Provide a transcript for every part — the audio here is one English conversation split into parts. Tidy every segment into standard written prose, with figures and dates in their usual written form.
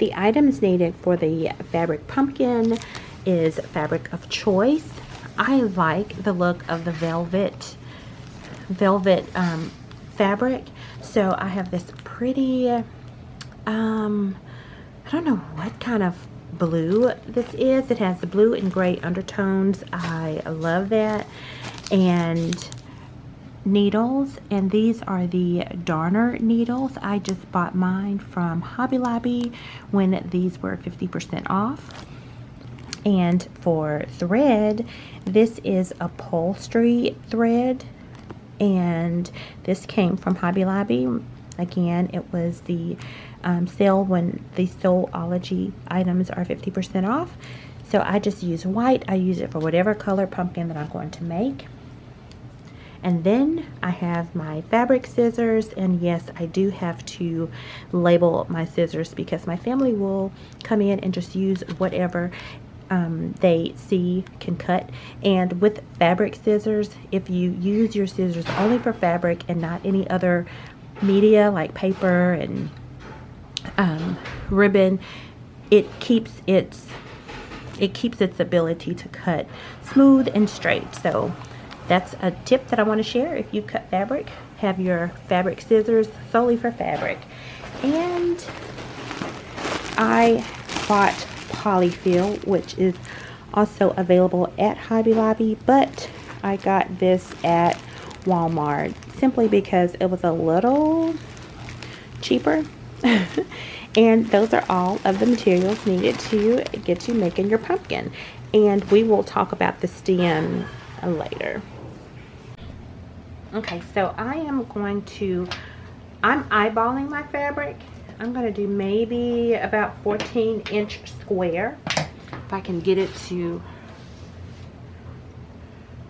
The items needed for the fabric pumpkin is fabric of choice. I like the look of the velvet fabric, so I have this pretty I don't know what kind of blue this is. It has the blue and gray undertones. I love that. And needles, and these are the darner needles. I just bought mine from Hobby Lobby when these were 50% off. And for thread, this is upholstery thread, and this came from Hobby Lobby. Again, it was the sale when the Soulology items are 50% off. So I just use white. I use it for whatever color pumpkin that I'm going to make. And then I have my fabric scissors, and yes, I do have to label my scissors because my family will come in and just use whatever they see can cut. And with fabric scissors, if you use your scissors only for fabric and not any other media like paper and ribbon, it keeps its ability to cut smooth and straight. So that's a tip that I want to share. If you cut fabric, have your fabric scissors solely for fabric. And I bought polyfill, which is also available at Hobby Lobby, but I got this at Walmart simply because it was a little cheaper. And those are all of the materials needed to get you making your pumpkin. And we will talk about the stem later. Okay, so I'm eyeballing my fabric. I'm going to do maybe about 14-inch square, if I can get it to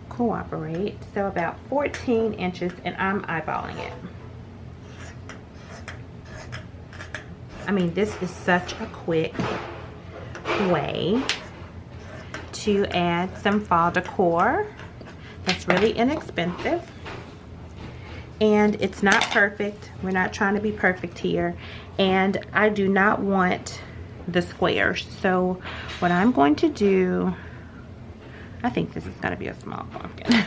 cooperate. So about 14 inches, and I'm eyeballing it. I mean, this is such a quick way to add some fall decor that's really inexpensive. And it's not perfect. We're not trying to be perfect here. And I do not want the squares. So what I'm going to do, I think this is going to be a small pumpkin.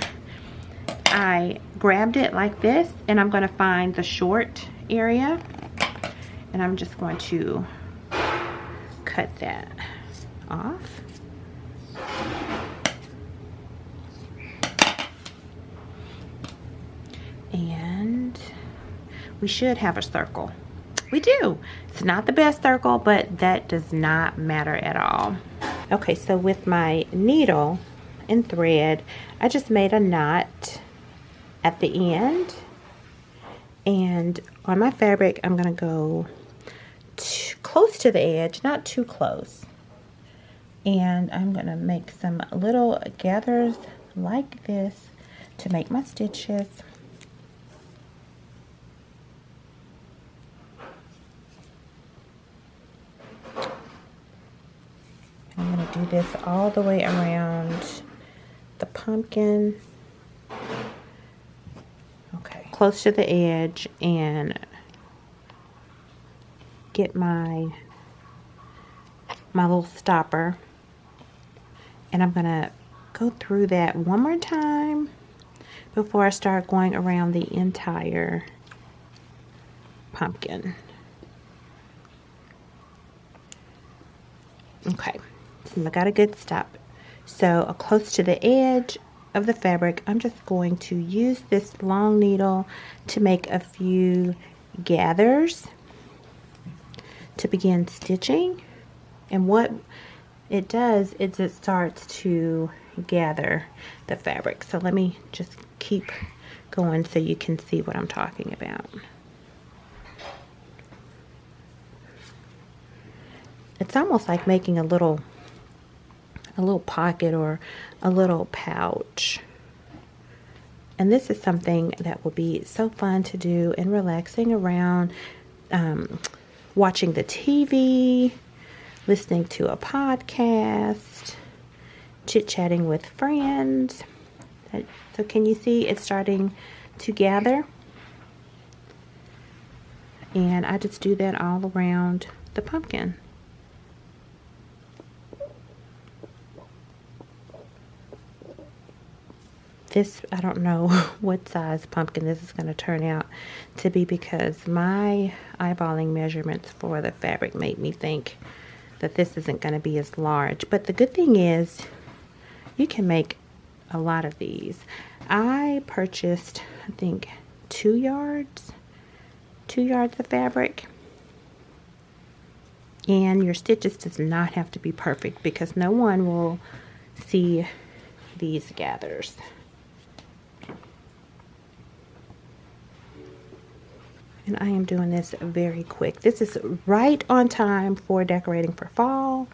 I grabbed it like this, and I'm going to find the short area, and I'm just going to cut that off. And we should have a circle. We do. It's not the best circle, but that does not matter at all. Okay, so with my needle and thread, I just made a knot at the end. And on my fabric, I'm going to go close to the edge, not too close. And I'm going to make some little gathers like this to make my stitches. I'm going to do this all the way around the pumpkin. Okay, close to the edge, and get my little stopper, and I'm going to go through that one more time before I start going around the entire pumpkin. Okay. I got a good stop. So close to the edge of the fabric, I'm just going to use this long needle to make a few gathers to begin stitching. And what it does is it starts to gather the fabric. So let me just keep going so you can see what I'm talking about. It's almost like making a little pocket or a little pouch. And this is something that will be so fun to do and relaxing around watching the TV, listening to a podcast, chit-chatting with friends. So can you see it's starting to gather? And I just do that all around the pumpkin. this, I don't know what size pumpkin this is going to turn out to be, because my eyeballing measurements for the fabric made me think that this isn't going to be as large. But the good thing is you can make a lot of these. I purchased, I think, 2 yards of fabric. And your stitches does not have to be perfect, because no one will see these gathers. And I am doing this very quick. This is right on time for decorating for fall.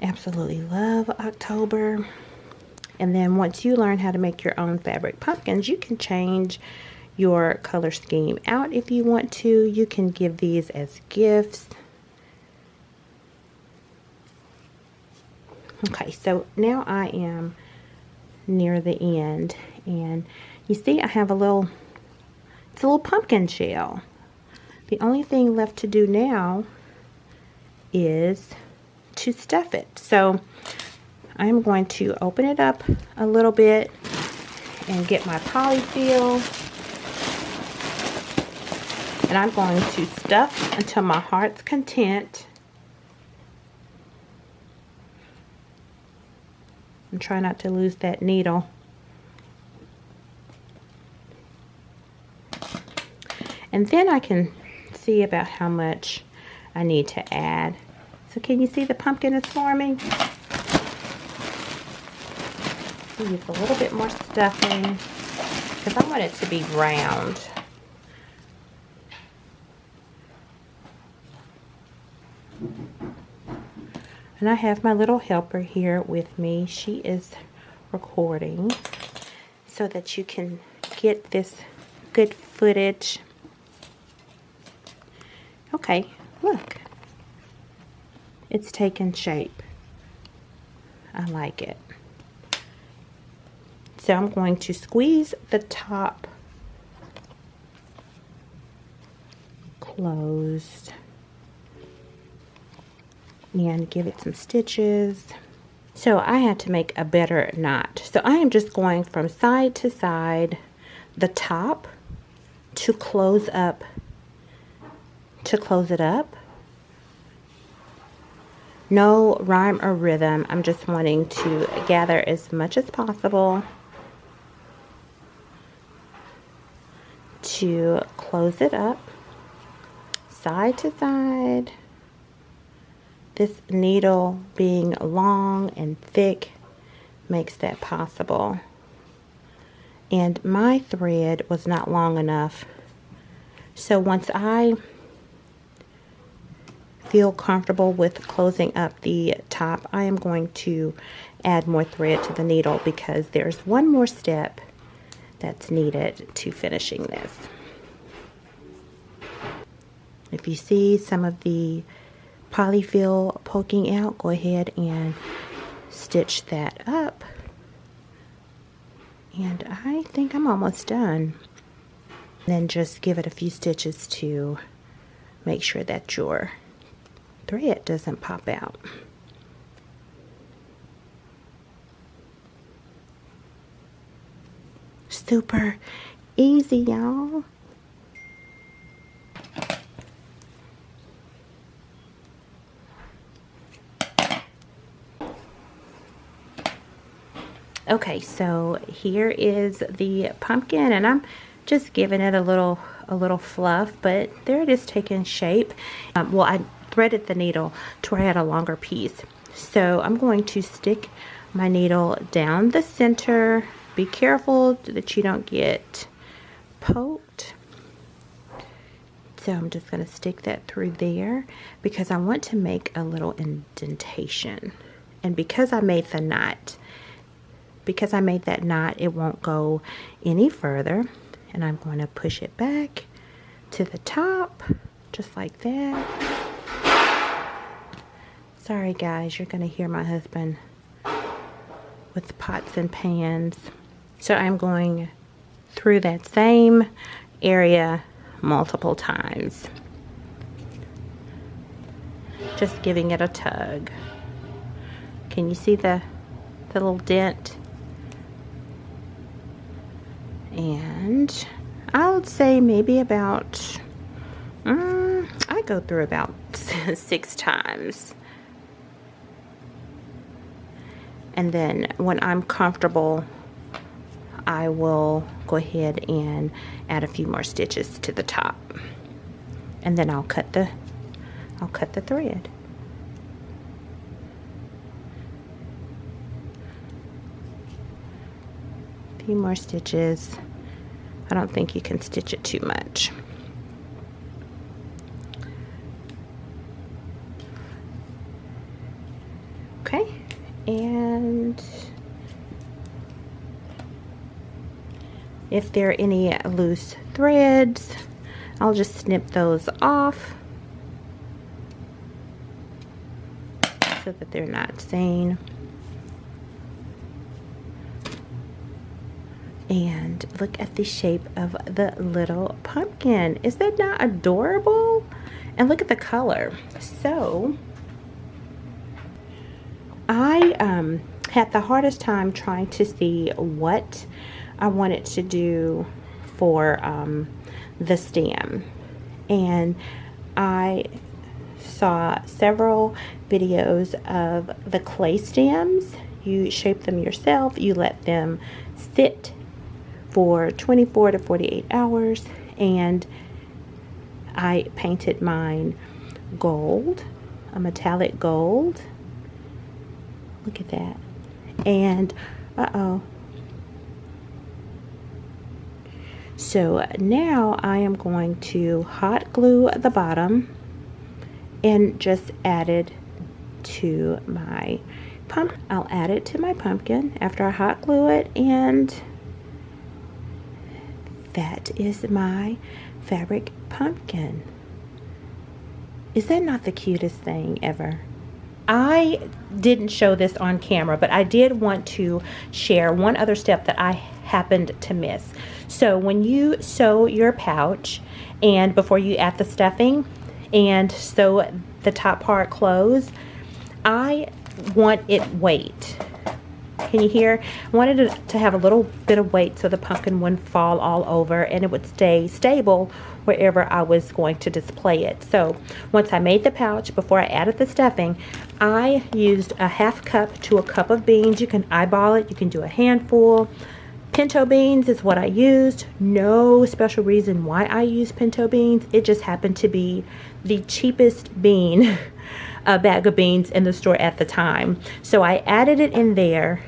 Absolutely love October. And then once you learn how to make your own fabric pumpkins, you can change your color scheme out if you want to. You can give these as gifts. Okay, so now I am near the end, and you see I have it's a little pumpkin shell. The only thing left to do now is to stuff it. So I'm going to open it up a little bit and get my polyfill, and I'm going to stuff until my heart's content. And try not to lose that needle. And then I can see about how much I need to add. So can you see the pumpkin is forming? Use a little bit more stuffing, because I want it to be round. And I have my little helper here with me. She is recording so that you can get this good footage. Okay, look. It's taken shape. I like it. So I'm going to squeeze the top closed and give it some stitches. So I had to make a better knot. So I am just going from side to side, the top to close up, to close it up. No rhyme or rhythm. I'm just wanting to gather as much as possible to close it up, side to side. This needle being long and thick makes that possible. And my thread was not long enough. So once I feel comfortable with closing up the top, I am going to add more thread to the needle, because there's one more step that's needed to finishing this. If you see some of the polyfill poking out, go ahead and stitch that up. And I think I'm almost done. Then just give it a few stitches to make sure that your thread doesn't pop out. Super easy, y'all. Okay, so here is the pumpkin, and I'm just giving it a little fluff, but there it is taking shape. Well, I threaded the needle to where I had a longer piece. So I'm going to stick my needle down the center. Be careful that you don't get poked. So I'm just going to stick that through there, because I want to make a little indentation. And because I made that knot, it won't go any further. And I'm going to push it back to the top, just like that. Sorry guys, you're going to hear my husband with pots and pans. So I'm going through that same area multiple times. Just giving it a tug. Can you see the little dent And I would say maybe about, I go through about 6 times. And then when I'm comfortable, I will go ahead and add a few more stitches to the top. And then I'll cut the thread. A few more stitches. I don't think you can stitch it too much. Okay, and if there are any loose threads, I'll just snip those off so that they're not seen. And look at the shape of the little pumpkin. Is that not adorable? And look at the color. So I had the hardest time trying to see what I wanted to do for the stem. And I saw several videos of the clay stems. You shape them yourself. You let them sit for 24 to 48 hours, and I painted mine gold, a metallic gold. Look at that. And so now I am going to hot glue the bottom and just add it to my pumpkin. I'll add it to my pumpkin after I hot glue it, and that is my fabric pumpkin. Is that not the cutest thing ever? I didn't show this on camera, but I did want to share one other step that I happened to miss. So when you sew your pouch, and before you add the stuffing and sew the top part closed, I want it weight. Can you hear? I wanted it to have a little bit of weight so the pumpkin wouldn't fall all over, and it would stay stable wherever I was going to display it. So once I made the pouch, before I added the stuffing, I used a 1/2 cup to a cup of beans. You can eyeball it. You can do a handful. Pinto beans is what I used. No special reason why I use pinto beans. It just happened to be the cheapest bean, a bag of beans in the store at the time. So I added it in there,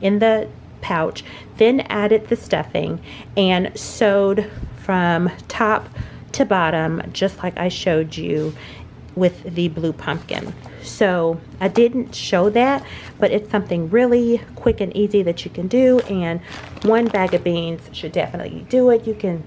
in the pouch, then added the stuffing and sewed from top to bottom, just like I showed you with the blue pumpkin. So I didn't show that, but it's something really quick and easy that you can do, and 1 bag of beans should definitely do it. You can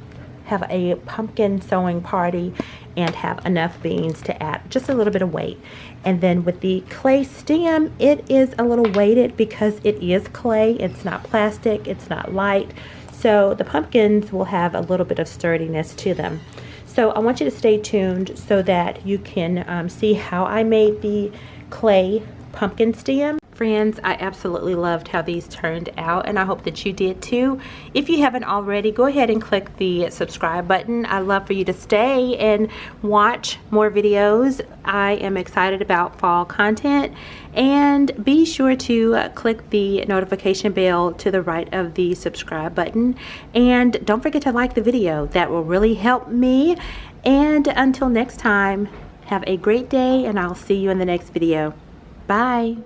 have a pumpkin sewing party and have enough beans to add just a little bit of weight. And then with the clay stem, it is a little weighted because it is clay. It's not plastic, it's not light. So the pumpkins will have a little bit of sturdiness to them. So I want you to stay tuned so that you can see how I made the clay pumpkin stem. Friends, I absolutely loved how these turned out, and I hope that you did too. If you haven't already, go ahead and click the subscribe button. I'd love for you to stay and watch more videos. I am excited about fall content, and be sure to click the notification bell to the right of the subscribe button, and don't forget to like the video. That will really help me. And until next time, have a great day, and I'll see you in the next video. Bye.